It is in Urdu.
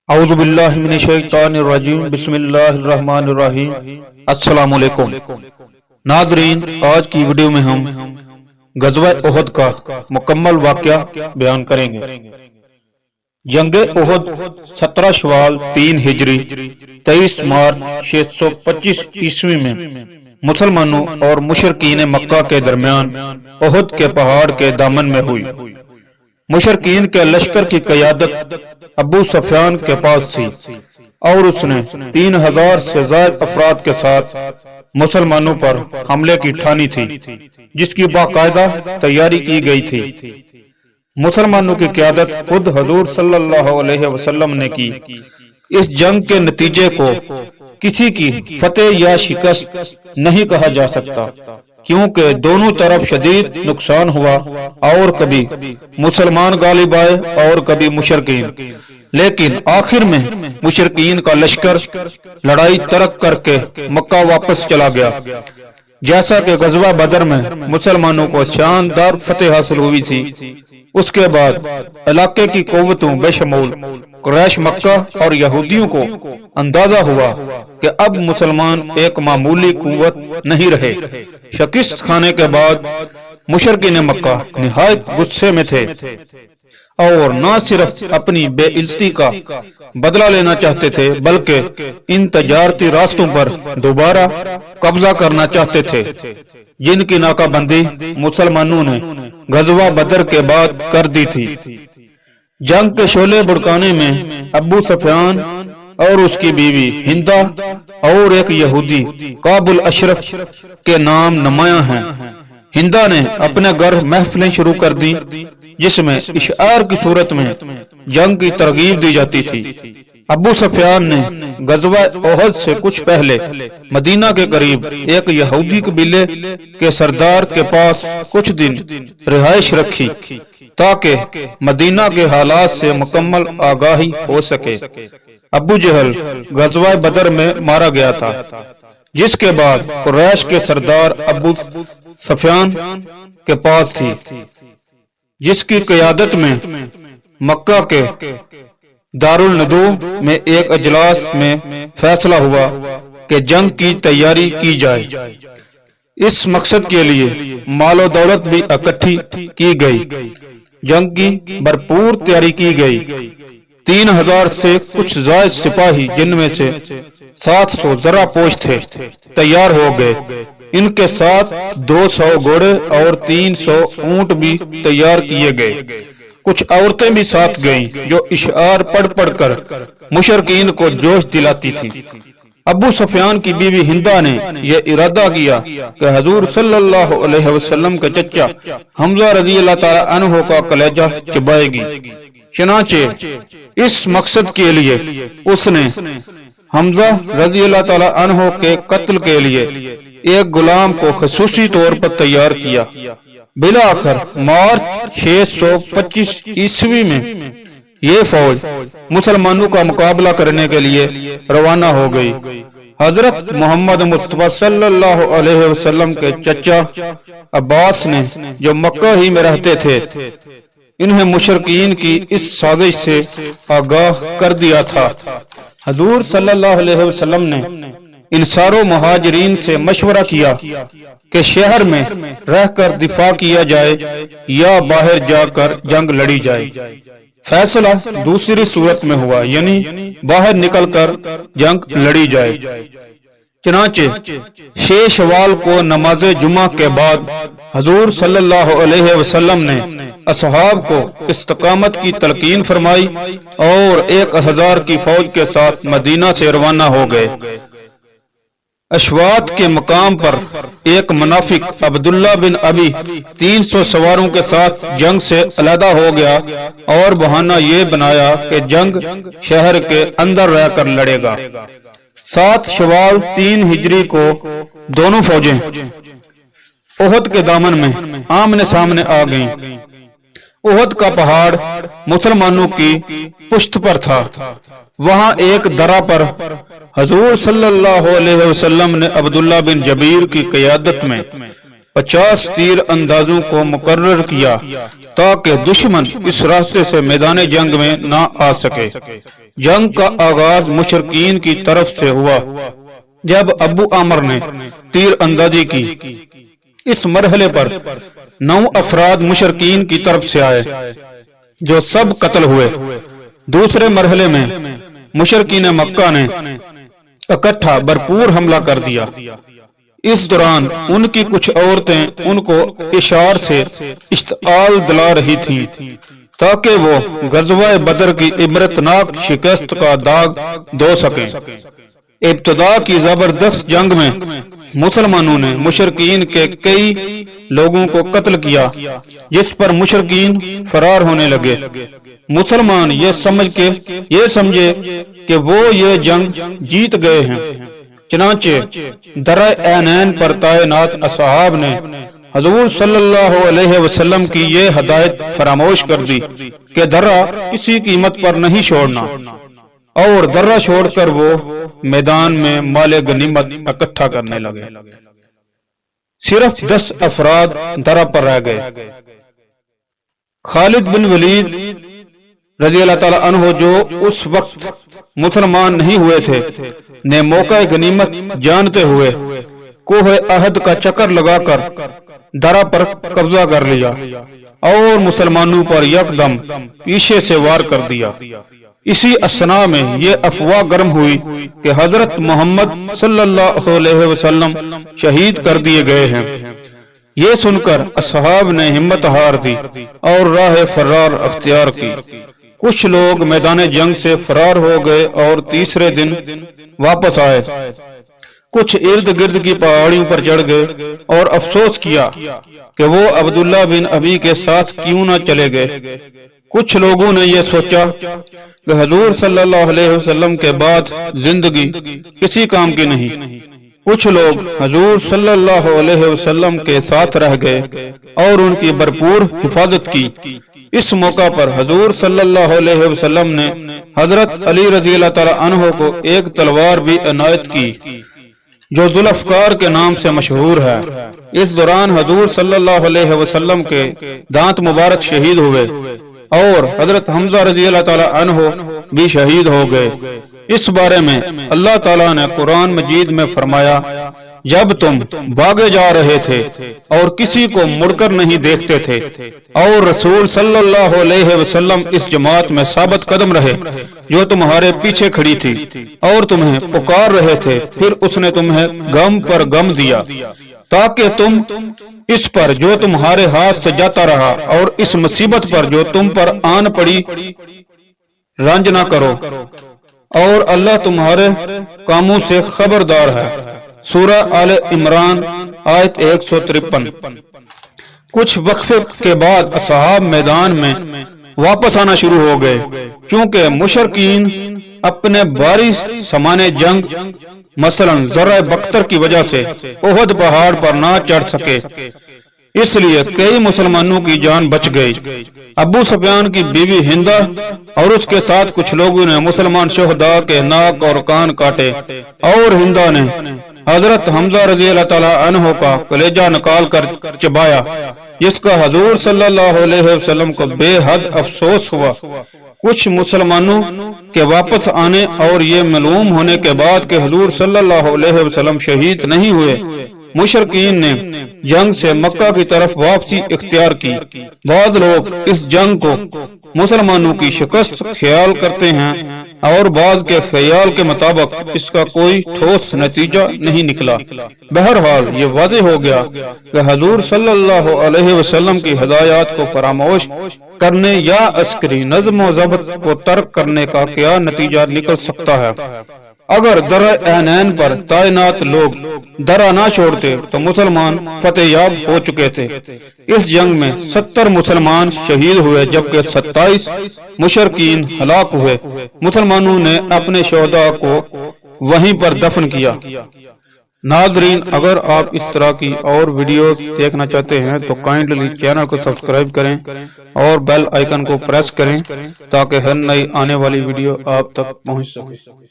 اعوذ باللہ من الشیطان الرجیم بسم اللہ الرحمن الرحیم۔ السلام علیکم ناظرین، آج کی ویڈیو میں ہم غزوہ احد کا مکمل واقعہ بیان کریں گے۔ جنگ احد 17 شوال 3 ہجری 23 مارچ 625 عیسوی میں مسلمانوں اور مشرکین مکہ کے درمیان احد کے پہاڑ کے دامن میں ہوئی۔ مشرکین کے لشکر کی قیادت ابو سفیان کے پاس تھی اور اس نے 3000 سے زائد افراد کے ساتھ مسلمانوں پر حملے کی ٹھانی تھی، جس کی باقاعدہ تیاری کی گئی تھی۔ مسلمانوں کی قیادت خود حضور صلی اللہ علیہ وسلم نے کی۔ اس جنگ کے نتیجے کو کسی کی فتح یا شکست نہیں کہا جا سکتا، کیونکہ دونوں طرف شدید نقصان ہوا اور کبھی مسلمان غالب آئے اور کبھی مشرکین، لیکن آخر میں مشرکین کا لشکر لڑائی ترک کر کے مکہ واپس چلا گیا۔ جیسا کہ غزوہ بدر میں مسلمانوں کو شاندار فتح حاصل ہوئی تھی، اس کے بعد علاقے کی قوتوں بشمول قریش مکہ اور یہودیوں کو اندازہ ہوا کہ اب مسلمان ایک معمولی قوت نہیں رہے۔ شکست کھانے کے بعد مشرکین مکہ نہایت غصے میں تھے اور نہ صرف اپنی بے عزتی کا بدلہ لینا چاہتے تھے، بلکہ ان تجارتی راستوں پر دوبارہ قبضہ کرنا چاہتے تھے جن کی ناکہ بندی مسلمانوں نے غزوہ بدر کے بعد کر دی تھی۔ جنگ کے شعلے بھڑکانے میں ابو سفیان اور اس کی بیوی ہندہ اور ایک یہودی کعب الاشرف کے نام نمایاں ہیں۔ ہندہ نے اپنے گھر محفلیں شروع کر دی جس میں اشعار کی صورت میں جنگ کی ترغیب دی جاتی تھی۔ ابو سفیان نے غزوہ احد سے کچھ پہلے مدینہ کے قریب ایک یہودی قبیلے کے سردار کے پاس کچھ دن رہائش رکھی تاکہ مدینہ کے حالات سے مکمل آگاہی ہو سکے۔ ابو جہل غزوہ بدر میں مارا گیا تھا، جس کے بعد قریش کے سردار ابو سفیان کے پاس تھی، جس کی قیادت میں مکہ کے دارالندو میں ایک اجلاس میں فیصلہ ہوا کہ جنگ کی تیاری کی جائے۔ اس مقصد کے لیے مال و دولت بھی اکٹھی کی گئی۔ جنگ کی بھرپور تیاری کی گئی۔ 3000 سے کچھ زائد سپاہی، جن میں سے 700 زرہ پوش تھے، تیار ہو گئے۔ ان کے ساتھ 200 گھوڑے اور 300 اونٹ بھی تیار کیے گئے۔ کچھ عورتیں بھی ساتھ گئیں جو اشعار پڑھ پڑھ کر مشرکین کو جوش دلاتی تھیں۔ ابو سفیان کی بیوی ہندہ نے یہ ارادہ کیا کہ حضور صلی اللہ علیہ وسلم کے چچا حمزہ رضی اللہ تعالی عنہ کا کلیجہ چبائے گی۔ چنانچہ اس مقصد کے لیے اس نے حمزہ رضی اللہ تعالی عنہ کے قتل کے لیے ایک غلام کو خصوصی طور پر تیار کیا۔ بالآخر مارچ 625 عیسوی میں یہ فوج مسلمانوں کا مقابلہ کرنے کے لیے روانہ ہو گئی۔ حضرت محمد مصطفیٰ صلی اللہ علیہ وسلم کے چچا عباس نے، جو مکہ ہی میں رہتے تھے، انہیں مشرکین کی اس سازش سے آگاہ کر دیا تھا۔ حضور صلی اللہ علیہ وسلم نے انصار و مہاجرین سے مشورہ کیا کہ شہر میں رہ کر دفاع کیا جائے یا باہر جا کر جنگ لڑی جائے۔ فیصلہ دوسری صورت میں ہوا، یعنی باہر نکل کر جنگ لڑی جائے۔ چنانچہ 6 شوال کو نماز جمعہ کے بعد حضور صلی اللہ علیہ وسلم نے اصحاب کو استقامت کی تلقین فرمائی اور 1000 کی فوج کے ساتھ مدینہ سے روانہ ہو گئے۔ اشواط کے مقام پر ایک منافق عبداللہ بن ابی 300 سواروں کے ساتھ جنگ سے علیحدہ ہو گیا اور بہانہ یہ بنایا کہ جنگ شہر کے اندر رہ کر لڑے گا۔ 7 شوال 3 ہجری کو دونوں فوجیں احد کے دامن میں آمنے سامنے آ گئیں۔ احد کا پہاڑ مسلمانوں کی پشت پر تھا۔ وہاں ایک درہ پر حضور صلی اللہ علیہ وسلم نے عبداللہ بن جبیر کی قیادت میں 50 تیر اندازوں کو مقرر کیا تاکہ دشمن اس راستے سے میدان جنگ میں نہ آ سکے۔ جنگ کا آغاز مشرکین کی طرف سے ہوا جب ابو عامر نے تیر اندازی کی۔ اس مرحلے پر 9 افراد مشرکین کی طرف سے آئے جو سب قتل ہوئے۔ دوسرے مرحلے میں مشرکین مکہ نے اکٹھا بھرپور حملہ کر دیا۔ اس دوران ان کی کچھ عورتیں ان کو اشعار سے اشتعال دلا رہی تھیں تاکہ وہ غزوہ بدر کی عبرتناک شکست کا داغ دھو سکیں۔ ابتدا کی زبردست جنگ میں مسلمانوں نے مشرکین کے کئی لوگوں کو قتل کیا، جس پر مشرکین فرار ہونے لگے۔ مسلمان یہ سمجھے کہ وہ یہ جنگ جیت گئے ہیں، چنانچہ درہ عینین پر تعینات اصحاب نے حضور صلی اللہ علیہ وسلم کی یہ ہدایت فراموش کر دی کہ درہ کسی قیمت پر نہیں چھوڑنا، اور درہ چھوڑ کر وہ میدان میں مال غنیمت اکٹھا کرنے لگے۔ صرف 10 افراد درہ پر رہ گئے۔ خالد بن ولید رضی اللہ تعالیٰ عنہ جو اس وقت مسلمان نہیں ہوئے تھے نے موقع غنیمت جانتے ہوئے کوہ احد کا چکر لگا کر درہ پر قبضہ کر لیا اور مسلمانوں پر یکدم پیچھے سے وار کر دیا۔ اسی اثناء میں یہ افواہ گرم ہوئی کہ حضرت محمد صلی اللہ علیہ وسلم شہید کر دیے گئے ہیں۔ یہ سن کر اصحاب نے ہمت ہار دی اور راہ فرار اختیار کی۔ کچھ لوگ میدان جنگ سے فرار ہو گئے اور تیسرے دن واپس آئے۔ کچھ ارد گرد کی پہاڑیوں پر چڑھ گئے اور افسوس کیا کہ وہ عبداللہ بن ابی کے ساتھ کیوں نہ چلے گئے۔ کچھ لوگوں نے یہ سوچا کہ حضور صلی اللہ علیہ وسلم کے بعد زندگی کسی کام کی نہیں۔ کچھ لوگ حضور صلی اللہ علیہ وسلم کے ساتھ رہ گئے اور ان کی بھرپور حفاظت کی۔ اس موقع پر حضور صلی اللہ علیہ وسلم نے حضرت علی رضی اللہ تعالیٰ عنہ کو ایک تلوار بھی عنایت کی جو ذوالفقار کے نام سے مشہور ہے۔ اس دوران حضور صلی اللہ علیہ وسلم کے دانت مبارک شہید ہوئے اور حضرت حمزہ رضی اللہ تعالیٰ عنہ بھی شہید ہو گئے۔ اس بارے میں اللہ تعالیٰ نے قرآن مجید میں فرمایا، جب تم بھاگے جا رہے تھے اور کسی کو مڑ کر نہیں دیکھتے تھے اور رسول صلی اللہ علیہ وسلم اس جماعت میں ثابت قدم رہے جو تمہارے پیچھے کھڑی تھی اور تمہیں پکار رہے تھے، پھر اس نے تمہیں غم پر غم دیا تاکہ تم اس پر جو تمہارے ہاتھ سے جاتا رہا اور اس مصیبت پر جو تم پر آن پڑی رنج نہ کرو، اور اللہ تمہارے کاموں سے خبردار ہے۔ سورہ آل عمران آیت 153۔ کچھ وقفے کے بعد اصحاب میدان میں واپس آنا شروع ہو گئے، کیونکہ مشرکین اپنے بھاری سامان جنگ مثلا ذرہ بختر کی وجہ سے احد پہاڑ پر نہ چڑھ سکے، اس لیے کئی مسلمانوں کی جان بچ گئی۔ ابو سفیان کی بیوی ہندہ اور اس کے ساتھ کچھ لوگوں نے مسلمان شہداء کے ناک اور کان کاٹے، اور ہندہ نے حضرت حمزہ رضی اللہ تعالیٰ عنہ کا کلیجہ نکال کر چبایا، جس کا حضور صلی اللہ علیہ وسلم کو بے حد افسوس ہوا۔ کچھ مسلمانوں کے واپس آنے اور یہ معلوم ہونے کے بعد کہ حضور صلی اللہ علیہ وسلم شہید نہیں ہوئے، مشرکین نے جنگ سے مکہ کی طرف واپسی اختیار کی۔ بعض لوگ اس جنگ کو مسلمانوں کی شکست خیال کرتے ہیں اور بعض کے خیال کے مطابق اس کا کوئی ٹھوس نتیجہ نہیں نکلا۔ بہرحال یہ واضح ہو گیا کہ حضور صلی اللہ علیہ وسلم کی ہدایات کو فراموش کرنے یا عسکری نظم و ضبط کو ترک کرنے کا کیا نتیجہ نکل سکتا ہے۔ اگر درہ عینین پر تعینات لوگ درہ نہ چھوڑتے تو مسلمان فتح یاب ہو چکے تھے۔ اس جنگ میں 70 مسلمان شہید ہوئے جبکہ 27 مشرکین ہلاک ہوئے۔ مسلمانوں نے اپنے شہداء کو وہیں پر دفن کیا۔ ناظرین، اگر آپ اس طرح کی اور ویڈیوز دیکھنا چاہتے ہیں تو کائنڈلی چینل کو سبسکرائب کریں اور بیل آئیکن کو پریس کریں تاکہ ہر نئی آنے والی ویڈیو آپ تک پہنچ سکے۔